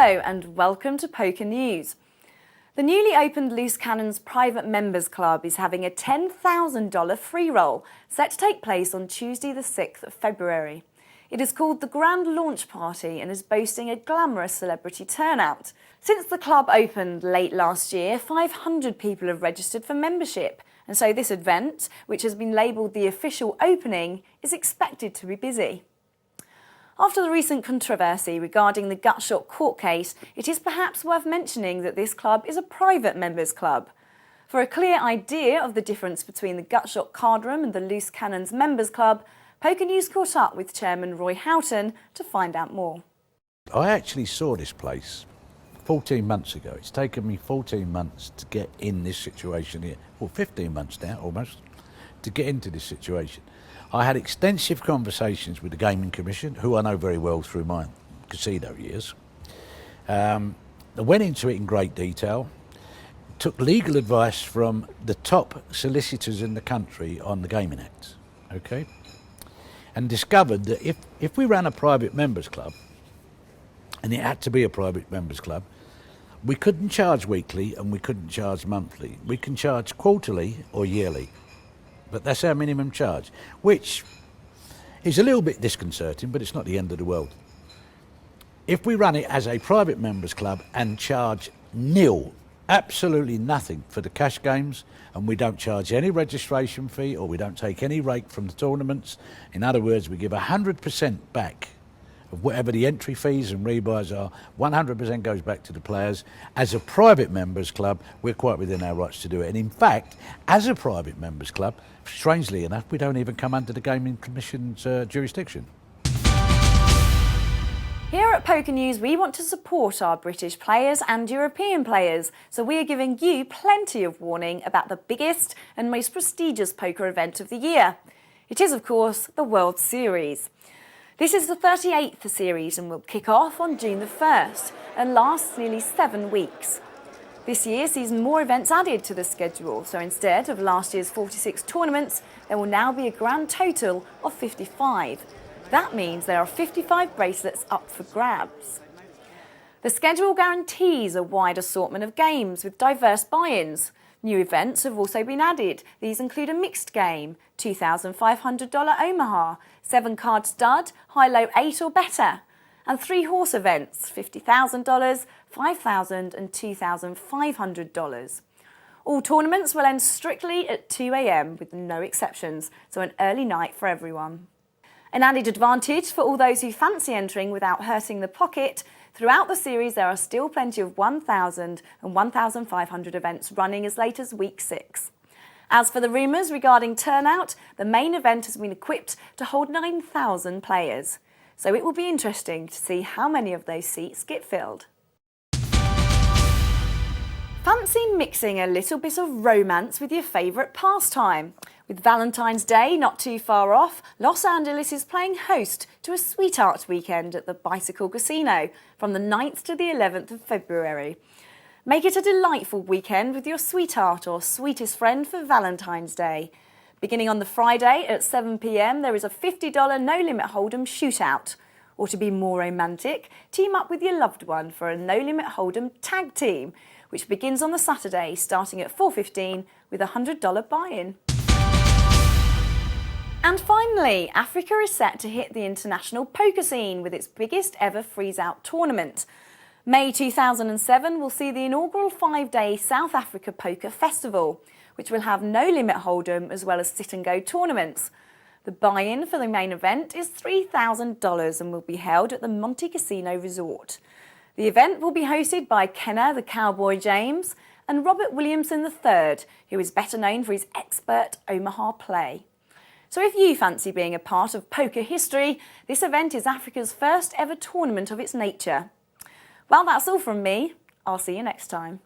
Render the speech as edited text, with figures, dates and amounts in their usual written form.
Hello and welcome to Poker News. The newly opened Loose Cannon's Private Members Club is having a $10,000 free roll set to take place on Tuesday the 6th of February. It is called the Grand Launch Party and is boasting a glamorous celebrity turnout. Since the club opened late last year, 500 people have registered for membership, and so this event, which has been labelled the official opening, is expected to be busy. After the recent controversy regarding the Gutshot court case, it is perhaps worth mentioning that this club is a private members club. For a clear idea of the difference between the Gutshot card room and the Loose Cannons members club, Poker News caught up with Chairman Roy Houghton to find out more. I actually saw this place 14 months ago. It's taken me 14 months to get in this situation here. Well, 15 months now, almost, to get into this situation. I had extensive conversations with the Gaming Commission, who I know very well through my casino years. I went into it in great detail, took legal advice from the top solicitors in the country on the Gaming Act, okay? And discovered that if we ran a private members club, and it had to be a private members club, we couldn't charge weekly and we couldn't charge monthly. We can charge quarterly or yearly. But that's our minimum charge, which is a little bit disconcerting, but it's not the end of the world. If we run it as a private members club and charge nil, absolutely nothing for the cash games, and we don't charge any registration fee or we don't take any rake from the tournaments, in other words, we give 100% back of whatever the entry fees and rebuys are, 100% goes back to the players. As a private members club, we're quite within our rights to do it. And in fact, as a private members club, strangely enough, we don't even come under the Gaming Commission's jurisdiction. Here at Poker News, we want to support our British players and European players, so we are giving you plenty of warning about the biggest and most prestigious poker event of the year. It is, of course, the World Series. This is the 38th series and will kick off on June the 1st and lasts nearly 7 weeks. This year sees more events added to the schedule, so instead of last year's 46 tournaments, there will now be a grand total of 55. That means there are 55 bracelets up for grabs. The schedule guarantees a wide assortment of games with diverse buy-ins. New events have also been added. These include a mixed game, $2,500 Omaha, 7-card stud, high-low 8 or better, and 3 horse events, $50,000, $5,000 and $2,500. All tournaments will end strictly at 2 a.m. with no exceptions, so an early night for everyone. An added advantage for all those who fancy entering without hurting the pocket, throughout the series there are still plenty of 1,000 and 1,500 events running as late as week 6. As for the rumours regarding turnout, the main event has been equipped to hold 9,000 players. So it will be interesting to see how many of those seats get filled. Fancy mixing a little bit of romance with your favourite pastime? With Valentine's Day not too far off, Los Angeles is playing host to a sweetheart weekend at the Bicycle Casino from the 9th to the 11th of February. Make it a delightful weekend with your sweetheart or sweetest friend for Valentine's Day. Beginning on the Friday at 7 p.m, there is a $50 no-limit hold'em shootout. Or to be more romantic, team up with your loved one for a no-limit hold'em tag team, which begins on the Saturday starting at 4:15 with a $100 buy-in. And finally, Africa is set to hit the international poker scene with its biggest ever freeze-out tournament. May 2007 will see the inaugural 5-day South Africa Poker Festival, which will have no-limit hold'em as well as sit-and-go tournaments. The buy-in for the main event is $3,000 and will be held at the Monte Casino Resort. The event will be hosted by Kenner the Cowboy James and Robert Williamson III, who is better known for his expert Omaha play. So if you fancy being a part of poker history, this event is Africa's first ever tournament of its nature. Well, that's all from me. I'll see you next time.